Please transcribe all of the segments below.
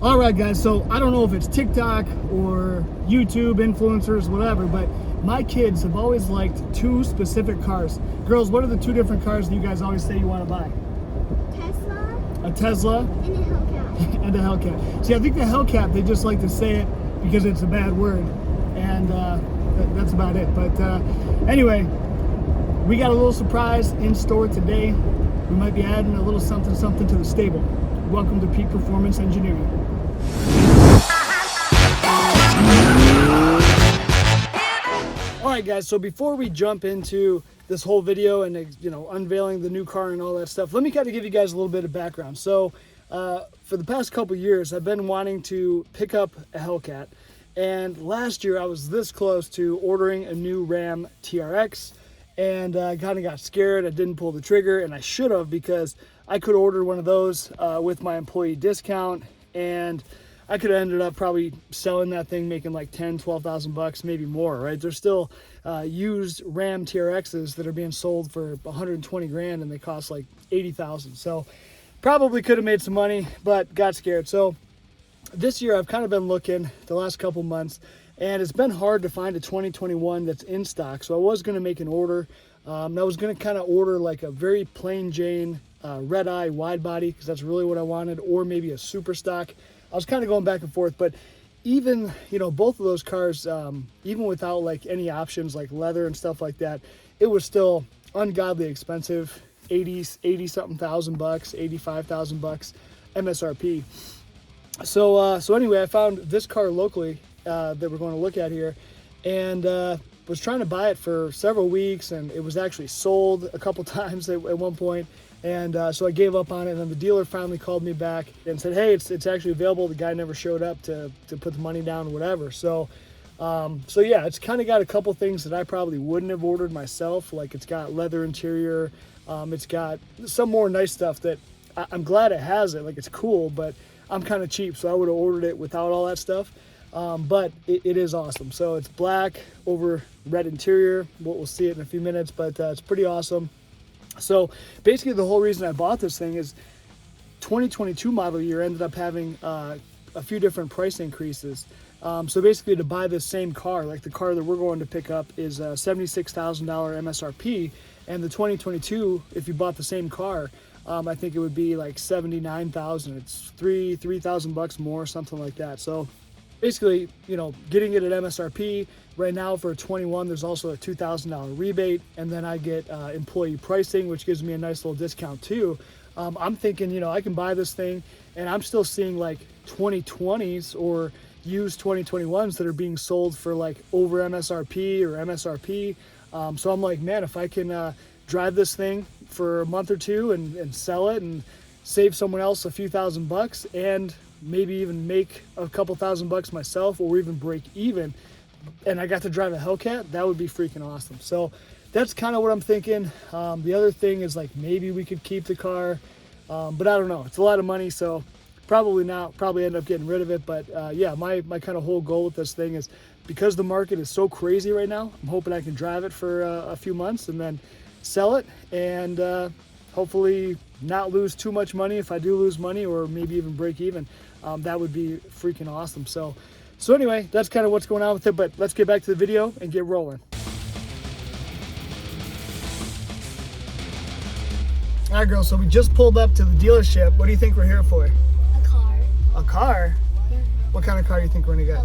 All right, guys, so I don't know if it's TikTok or YouTube influencers, whatever, but my kids have always liked two specific cars. Girls, what are the two different cars that you guys always say you want to buy? Tesla. A Tesla. And a Hellcat. And a Hellcat. See, I think the Hellcat, they just like to say it because it's a bad word. And that's about it. But anyway, we got a little surprise in store today. We might be adding a little something to the stable. Welcome to Peak Performance Engineering. Alright guys, so before we jump into this whole video and unveiling the new car and all that stuff, let me kind of give you guys a little bit of background. So for the past couple years I've been wanting to pick up a Hellcat, and last year I was this close to ordering a new Ram TRX, and I kind of got scared. I didn't pull the trigger, and I should have, because I could order one of those with my employee discount, and I could have ended up probably selling that thing, making like 10,000-12,000 bucks, maybe more, right? There's still used Ram TRXs that are being sold for 120 grand, and they cost like 80,000. So probably could have made some money, but got scared. So this year I've kind of been looking the last couple months, and it's been hard to find a 2021 that's in stock. So I was going to make an order. I was going to kind of order like a very plain Jane red eye wide body, because that's really what I wanted, or maybe a super stock. I was kind of going back and forth, but even, both of those cars, even without like any options like leather and stuff like that, it was still ungodly expensive. 80 something thousand bucks, 85,000 bucks MSRP. So anyway, I found this car locally that we're going to look at here, and was trying to buy it for several weeks, and it was actually sold a couple times at one point. And so I gave up on it, and then the dealer finally called me back and said, hey, it's actually available. The guy never showed up to put the money down or whatever. So yeah, it's kind of got a couple things that I probably wouldn't have ordered myself. Like, it's got leather interior. It's got some more nice stuff that I'm glad it has it. Like, it's cool, but I'm kind of cheap, so I would have ordered it without all that stuff. But it is awesome. So it's black over red interior. We'll see it in a few minutes, but it's pretty awesome. So basically the whole reason I bought this thing is 2022 model year ended up having a few different price increases. So basically, to buy this same car, like the car that we're going to pick up, is $76,000 MSRP, and the 2022, if you bought the same car, I think it would be like $79,000. It's 3,000 bucks more, something like that. So basically, getting it at MSRP right now for a 21, there's also a $2,000 rebate, and then I get employee pricing, which gives me a nice little discount too. I'm thinking, I can buy this thing, and I'm still seeing like 2020s or used 2021s that are being sold for like over MSRP or MSRP. So I'm like, man, if I can drive this thing for a month or two and sell it and save someone else a few thousand bucks, and maybe even make a couple $1,000 myself, or even break even, and I got to drive a Hellcat, that would be freaking awesome. So that's kind of what I'm thinking. The other thing is, like, maybe we could keep the car, but I don't know. It's a lot of money, so probably not. Probably end up getting rid of it. But yeah, my kind of whole goal with this thing is, because the market is so crazy right now, I'm hoping I can drive it for a few months and then sell it, and hopefully not lose too much money. If I do lose money, or maybe even break even, that would be freaking awesome. So anyway, that's kind of what's going on with it, but let's get back to the video and get rolling. All right, girls, so we just pulled up to the dealership. What do you think we're here for? A car. A car? Yeah. What kind of car do you think we're gonna get?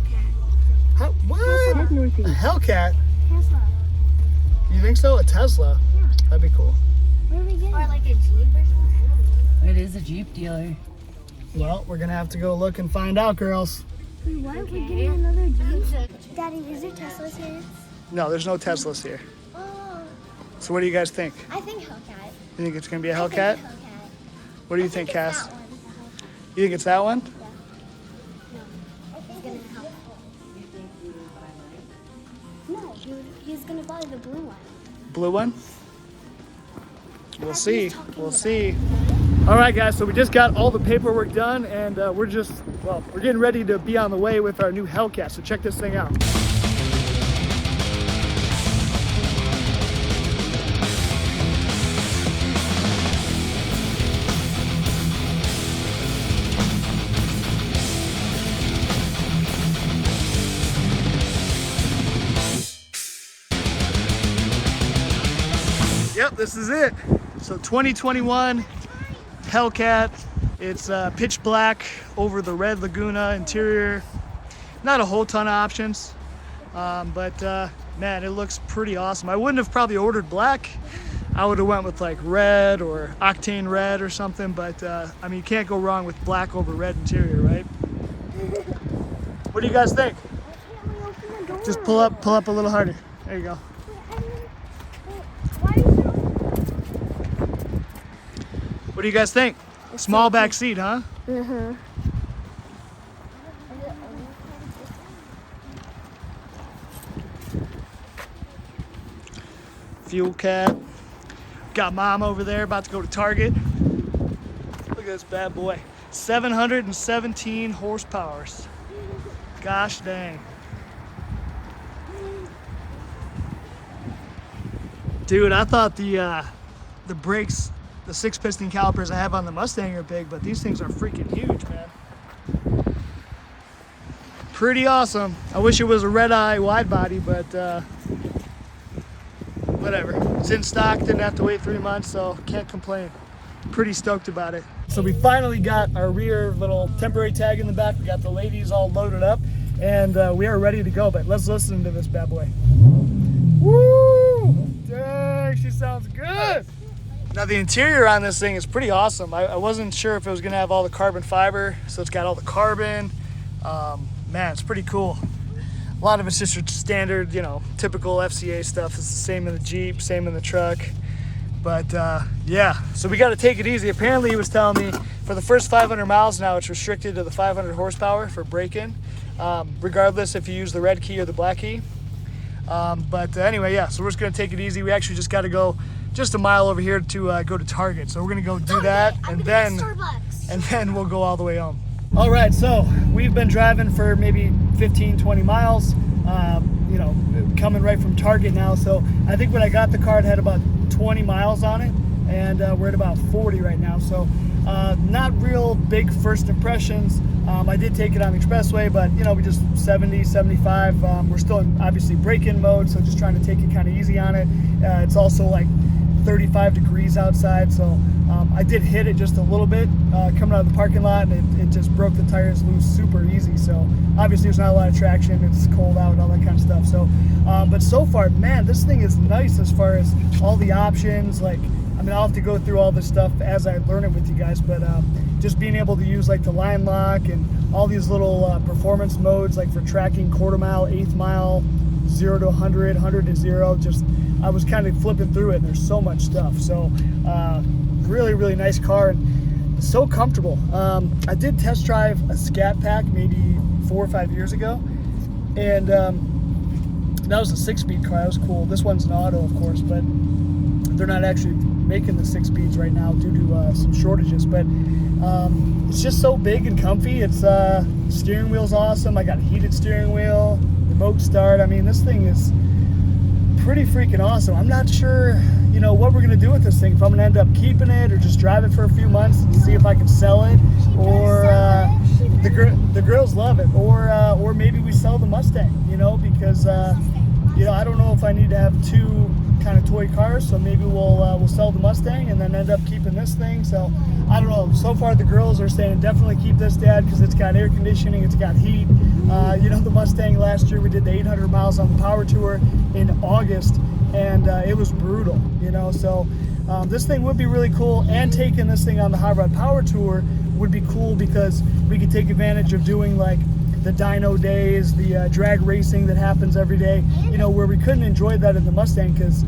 Hellcat. What? A Hellcat? Tesla. You think so? A Tesla? Yeah. That'd be cool. What are we getting? Or like a Jeep or something? It is a Jeep dealer. Well, we're gonna have to go look and find out, girls. Wait, why are we getting another Jeep? Daddy, is there Teslas here? No, there's no Teslas here. Oh, So what do you guys think? I think Hellcat. You think it's gonna be a I Hellcat? think Hellcat. What do you think, It's Cass? that one. You think it's that one? No, he's gonna help. No, he's gonna buy the blue one. Blue one? We'll That's see. what he's talking We'll about. see. All right, guys, so we just got all the paperwork done, and we're getting ready to be on the way with our new Hellcat. So check this thing out. Yep, this is it. So 2021 Hellcat. It's pitch black over the red Laguna interior. Not a whole ton of options, but man, it looks pretty awesome. I wouldn't have probably ordered black. I would have went with like red or octane red or something, but I mean, you can't go wrong with black over red interior, right? What do you guys think? Just pull up a little harder. There you go. What do you guys think? Small back seat, huh? Mm-hmm. Fuel cap. Got mom over there about to go to Target. Look at this bad boy. 717 horsepower. Gosh dang. Dude, I thought the brakes, the 6-piston calipers I have on the Mustang are big, but these things are freaking huge, man. Pretty awesome. I wish it was a red-eye wide body, but whatever. It's in stock, didn't have to wait 3 months, so can't complain. Pretty stoked about it. So we finally got our rear little temporary tag in the back. We got the ladies all loaded up, and we are ready to go, but let's listen to this bad boy. Woo! Dang, she sounds good. Now the interior on this thing is pretty awesome. I wasn't sure if it was gonna have all the carbon fiber, so it's got all the carbon. Man, it's pretty cool. A lot of it's just your standard, you know, typical FCA stuff. It's the same in the Jeep, same in the truck. But yeah, so we gotta take it easy. Apparently he was telling me for the first 500 miles now, it's restricted to the 500 horsepower for break-in, regardless if you use the red key or the black key. But anyway, yeah, so we're just gonna take it easy. We actually just gotta go just a mile over here to go to Target. So we're gonna go do that, and then we'll go all the way home. All right, so we've been driving for maybe 15, 20 miles, you know, coming right from Target now. So I think when I got the car, it had about 20 miles on it, and we're at about 40 right now. So not real big first impressions. I did take it on the expressway, but you know, we just 70, 75. We're still in obviously break-in mode, so just trying to take it kind of easy on it. It's also like 35 degrees outside, so I did hit it just a little bit coming out of the parking lot, and it just broke the tires loose super easy. So obviously there's not a lot of traction, it's cold out and all that kind of stuff. So but so far, man, this thing is nice as far as all the options. Like, I mean, I'll have to go through all this stuff as I learn it with you guys, but just being able to use like the line lock and all these little performance modes, like for tracking quarter mile, eighth mile, 0 to 100, 100 to 0, just I was kind of flipping through it, and there's so much stuff. So really, really nice car, and so comfortable. I did test drive a Scat Pack maybe 4 or 5 years ago, and that was a 6-speed car. That was cool. This one's an auto, of course, but they're not actually making the 6 speeds right now due to some shortages. But it's just so big and comfy. It's steering wheel's awesome. I got a heated steering wheel, remote start. I mean, this thing is pretty freaking awesome. I'm not sure, you know, what we're gonna do with this thing. If I'm gonna end up keeping it or just drive it for a few months and see if I can sell it, or the girls love it, or maybe we sell the Mustang, you know, because you know, I don't know if I need to have 2 kind of toy cars, so maybe we'll sell the Mustang and then end up keeping this thing. So I don't know. So far the girls are saying definitely keep this, Dad, because it's got air conditioning, it's got heat. You know, the Mustang last year, we did the 800 miles on the Power Tour in August, and it was brutal, you know. So this thing would be really cool, and taking this thing on the Hot Rod Power Tour would be cool because we could take advantage of doing like the dyno days, the drag racing that happens every day, you know, where we couldn't enjoy that in the Mustang because,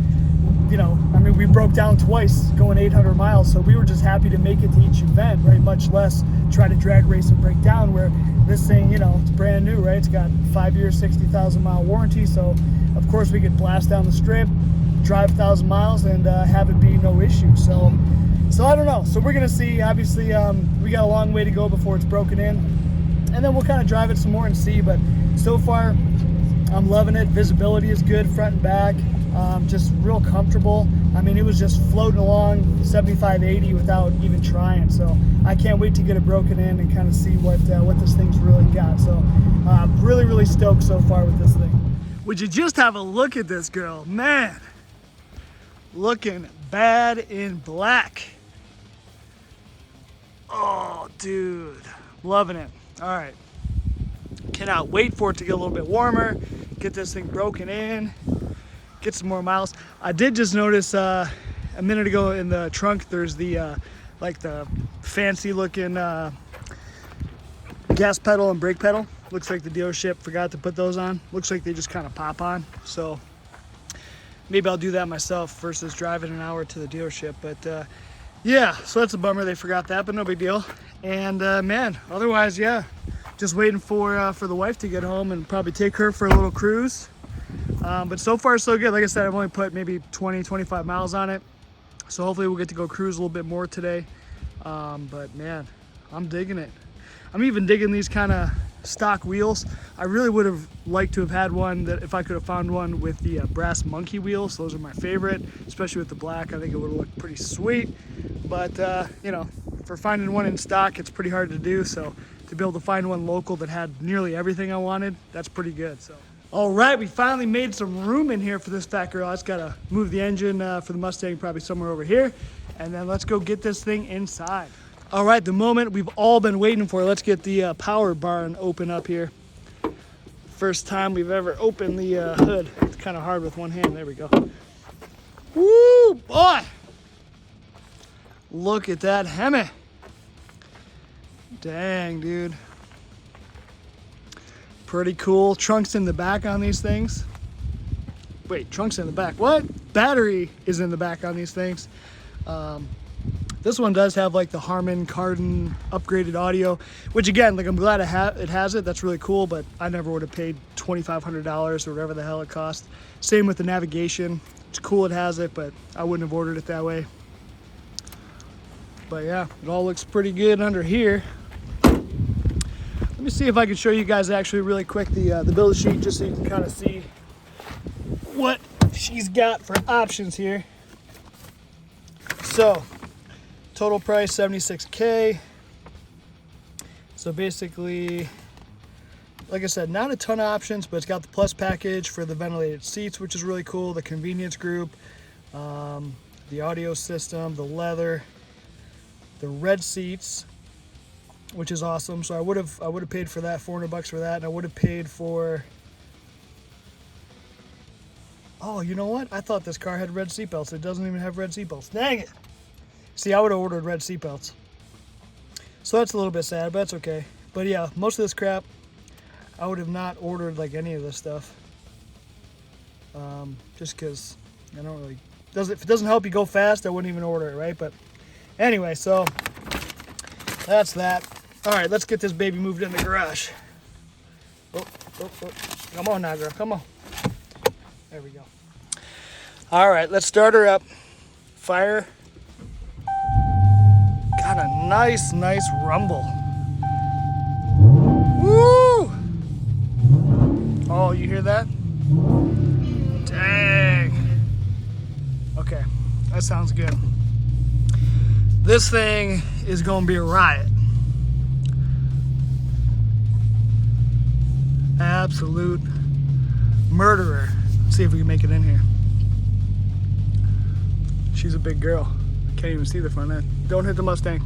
you know, I mean, we broke down twice going 800 miles, so we were just happy to make it to each event, right? Much less try to drag race and break down, where this thing, you know, it's brand new, right? It's got 5 years, 60,000 mile warranty, so of course we could blast down the strip, drive 1,000 miles, and have it be no issue. So I don't know. So we're gonna see. Obviously, we got a long way to go before it's broken in, and then we'll kind of drive it some more and see. But so far, I'm loving it. Visibility is good, front and back. Just real comfortable. I mean, it was just floating along 75, 80 without even trying. So I can't wait to get it broken in and kind of see what this thing's really got. So really, really stoked so far with this thing. Would you just have a look at this girl, man? Looking bad in black. Oh, dude, loving it. All right, cannot wait for it to get a little bit warmer, get this thing broken in, get some more miles. I did just notice a minute ago in the trunk, there's the like the fancy looking gas pedal and brake pedal. Looks like the dealership forgot to put those on. Looks like they just kind of pop on. So maybe I'll do that myself versus driving an hour to the dealership. But yeah, so that's a bummer they forgot that, but no big deal. And man, otherwise, yeah, just waiting for the wife to get home and probably take her for a little cruise. But so far so good. Like I said, I've only put maybe 20, 25 miles on it. So hopefully we'll get to go cruise a little bit more today. But man, I'm digging it. I'm even digging these kind of stock wheels. I really would have liked to have had one that if I could have found one with the brass monkey wheels. Those are my favorite, especially with the black. I think it would have looked pretty sweet. But you know, for finding one in stock, it's pretty hard to do. So to be able to find one local that had nearly everything I wanted, that's pretty good. So. All right, we finally made some room in here for this fat girl. I just gotta move the engine for the Mustang probably somewhere over here, and then let's go get this thing inside. All right, the moment we've all been waiting for. Let's get the power barn open up here. First time we've ever opened the hood. It's kind of hard with one hand. There we go. Woo, boy! Look at that Hemi. Dang, dude. Pretty cool. Trunks in the back on these things. Wait, trunks in the back. What? Battery is in the back on these things. This one does have like the Harman Kardon upgraded audio, which again, like I'm glad it has it. That's really cool, but I never would have paid $2,500 or whatever the hell it cost. Same with the navigation. It's cool it has it, but I wouldn't have ordered it that way. But yeah, it all looks pretty good under here. Let me see if I can show you guys actually really quick the build sheet, just so you can kind of see what she's got for options here. So total price $76K. So basically, like I said, not a ton of options, but it's got the plus package for the ventilated seats, which is really cool. The convenience group, the audio system, the leather, the red seats, which is awesome. So I would have paid for that, $400 for that, and I would have paid for. Oh, you know what? I thought this car had red seatbelts. It doesn't even have red seatbelts. Dang it! See, I would have ordered red seatbelts. So that's a little bit sad, but that's okay. But yeah, most of this crap, I would have not ordered like any of this stuff. Just because I don't really, if it doesn't help you go fast, I wouldn't even order it, right? But anyway, so that's that. All right, let's get this baby moved in the garage. Oh. Come on now, girl, come on. There we go. All right, let's start her up. Fire. Got a nice rumble. Woo! Oh, you hear that? Dang. Okay, that sounds good. This thing is gonna be a riot. Absolute murderer. Let's see if we can make it in here. She's a big girl. Can't even see the front end. Don't hit the Mustang.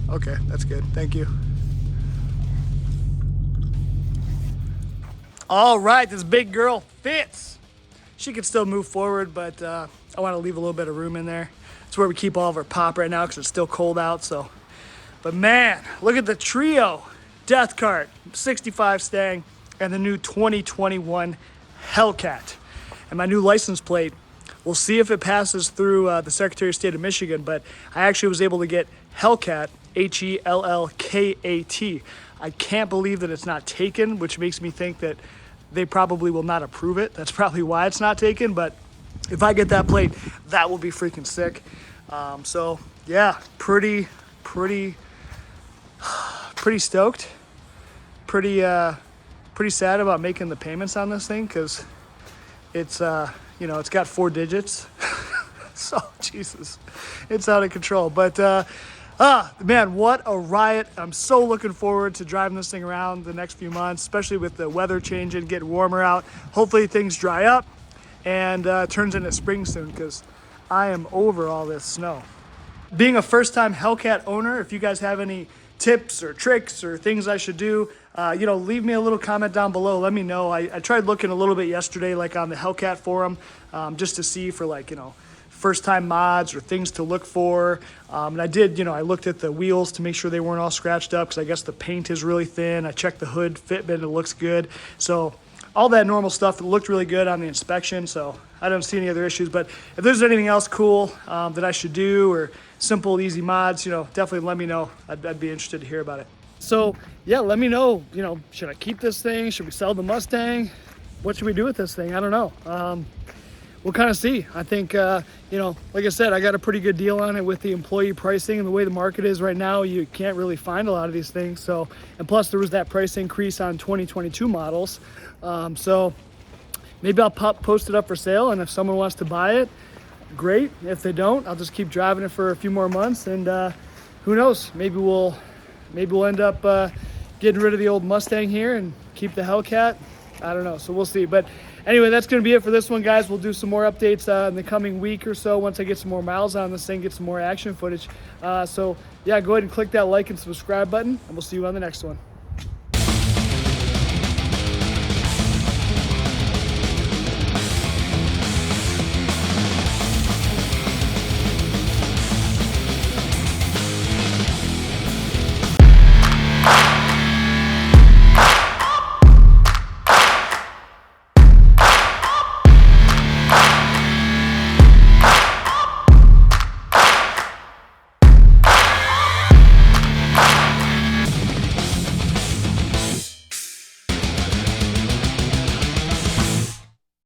Okay, that's good. Thank you. All right, this big girl fits. She can still move forward, but I want to leave a little bit of room in there. It's where we keep all of our pop right now because it's still cold out. So, but man, look at the trio: Death Cart, 65 Stang, and the new 2021 Hellcat. And my new license plate. We'll see if it passes through the Secretary of State of Michigan, but I actually was able to get Hellcat, Hellkat. I can't believe that it's not taken, which makes me think that they probably will not approve it. That's probably why it's not taken, but if I get that plate, that will be freaking sick. So yeah, pretty stoked. Pretty sad about making the payments on this thing because it's you know, it's got 4 digits. So, Jesus, it's out of control. But, man, what a riot. I'm so looking forward to driving this thing around the next few months, especially with the weather changing, getting warmer out. Hopefully things dry up and turns into spring soon because I am over all this snow. Being a first-time Hellcat owner, if you guys have any tips or tricks or things I should do, leave me a little comment down below. Let me know. I tried looking a little bit yesterday, like on the Hellcat forum, just to see for first-time mods or things to look for. And I did, I looked at the wheels to make sure they weren't all scratched up because I guess the paint is really thin. I checked the hood fitment, it looks good. So all that normal stuff, it looked really good on the inspection, so I don't see any other issues. But if there's anything else cool that I should do or simple, easy mods, definitely let me know. I'd be interested to hear about it. So yeah, let me know, should I keep this thing? Should we sell the Mustang? What should we do with this thing? I don't know. We'll kind of see. I think, like I said, I got a pretty good deal on it with the employee pricing and the way the market is right now. You can't really find a lot of these things. So, and plus there was that price increase on 2022 models. So maybe I'll post it up for sale, and if someone wants to buy it, great. If they don't, I'll just keep driving it for a few more months, and who knows, maybe we'll end up getting rid of the old Mustang here and keep the Hellcat. I don't know, so we'll see. But anyway, that's going to be it for this one, guys. We'll do some more updates in the coming week or so once I get some more miles on this thing, get some more action footage. So yeah, go ahead and click that like and subscribe button, and we'll see you on the next one.